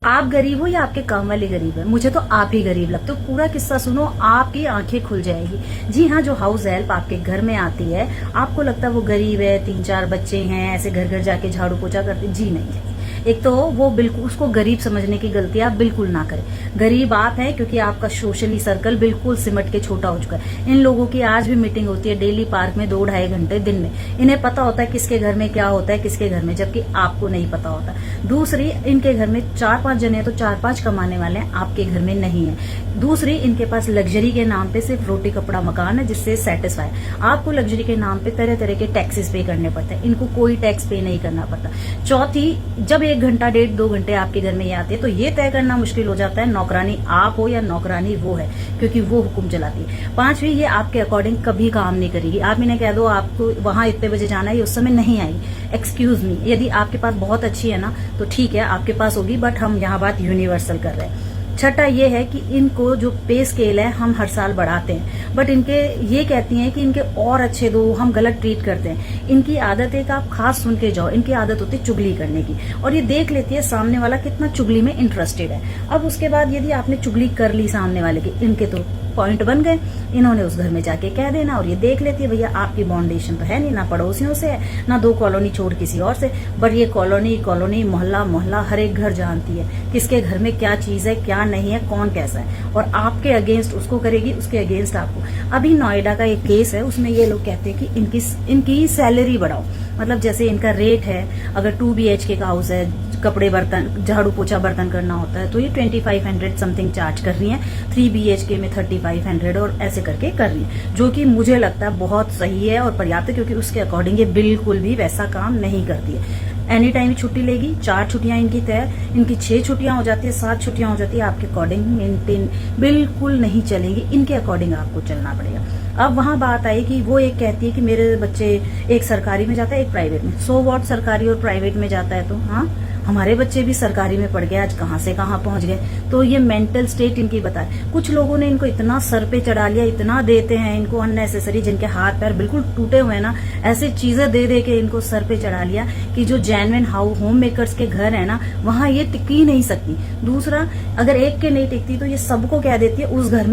आप गरीब हो या आपके काम वाले गरीब है, मुझे तो आप ही गरीब लगते हो। पूरा किस्सा सुनो, आपकी आंखें खुल जाएगी। जी हाँ, जो हाउस हेल्प आपके घर में आती है, आपको लगता है वो गरीब है, 3-4 बच्चे हैं, ऐसे घर घर जाके झाड़ू पोछा करते। जी नहीं। एक तो वो बिल्कुल उसको गरीब समझने की गलती आप बिल्कुल ना करें। गरीब आप हैं क्योंकि आपका सोशली सर्कल बिल्कुल सिमट के छोटा हो चुका है। इन लोगों की आज भी मीटिंग होती है डेली पार्क में 2-2.5 घंटे दिन में। इन्हें पता होता है किसके घर में क्या होता है, किसके घर में, जबकि आपको नहीं पता होता। दूसरी, इनके घर में 4-5 जने हैं तो 4-5 कमाने वाले हैं, आपके घर में नहीं है। दूसरी, इनके पास लग्जरी के नाम पे सिर्फ रोटी कपड़ा मकान है जिससे सेटिस्फाई। आपको लग्जरी के नाम पे तरह तरह के टैक्सेस पे करने पड़ते हैं, इनको कोई टैक्स पे नहीं करना पड़ता। चौथी, जब 1 घंटा 1.5-2 घंटे आपके घर में ये आते हैं तो ये तय करना मुश्किल हो जाता है नौकरानी आप हो या नौकरानी वो है, क्योंकि वो हुक्म चलाती है। पांचवी, ये आपके अकॉर्डिंग कभी काम नहीं करेगी। आप इन्हें कह दो आपको वहां इतने बजे जाना है, ये उस समय नहीं आएगी। एक्सक्यूज मी, यदि आपके पास बहुत अच्छी है ना तो ठीक है, आपके पास होगी, बट हम यहाँ बात यूनिवर्सल कर रहे हैं। छठा ये है कि इनको जो पे स्केल है हम हर साल बढ़ाते हैं, बट इनके ये कहती हैं कि इनके और अच्छे दो, हम गलत ट्रीट करते हैं। इनकी आदत है कि आप खास सुन के जाओ, इनकी आदत होती है चुगली करने की, और ये देख लेती है सामने वाला कितना चुगली में इंटरेस्टेड है। अब उसके बाद यदि आपने चुगली कर ली सामने वाले की, इनके तो पॉइंट बन गए, इन्होंने उस घर में जाके कह देना, और ये देख लेती है भैया आपकी बाउंडेशन तो है नहीं, ना पड़ोसियों से है, ना 2 कॉलोनी छोड़ किसी और से, बट ये कॉलोनी मोहल्ला मोहल्ला हर एक घर जानती है किसके घर में क्या चीज है, क्या नहीं है, कौन कैसा है, और आपके अगेंस्ट उसको करेगी, उसके अगेंस्ट आपको। अभी नोएडा का एक केस है, उसमें ये लोग कहते हैं कि इनकी सैलरी बढ़ाओ। मतलब जैसे इनका रेट है, अगर 2 BHK का हाउस है, कपड़े बर्तन झाड़ू पोछा बर्तन करना होता है, तो ये 2500 समथिंग चार्ज कर रही है। 3 BHK में 3500 और ऐसे करके कर रही है, जो कि मुझे लगता है बहुत सही है और पर्याप्त है, क्योंकि उसके अकॉर्डिंग ये बिल्कुल भी वैसा काम नहीं करती है। एनी टाइम छुट्टी लेगी, 4 छुट्टियां इनकी तय, इनकी 6 छुट्टियां हो जाती है, 7 छुट्टियां हो जाती है, आपके अकॉर्डिंग मेंटेन बिल्कुल नहीं चलेंगी, इनके अकॉर्डिंग आपको चलना पड़ेगा। अब वहां बात आई कि वो एक कहती है कि मेरे बच्चे एक सरकारी में जाता है, एक प्राइवेट में। सो व्हाट, सरकारी और प्राइवेट में जाता है तो हाँ, हमारे बच्चे भी सरकारी में पढ़ गए, आज कहां से कहां पहुंच गए। तो ये मेंटल स्टेट इनकी बताए। कुछ लोगों ने इनको इतना सर पे चढ़ा लिया, इतना देते हैं इनको अननेसेसरी, जिनके हाथ पैर बिल्कुल टूटे हुए हैं ना, ऐसी चीजें दे दे के इनको सर पे चढ़ा लिया कि जो जेन्युइन होम मेकर्स के घर है ना, वहां ये टिक ही नहीं सकती। दूसरा, अगर एक के नहीं टिकती तो ये सबको कह देती है उस घर में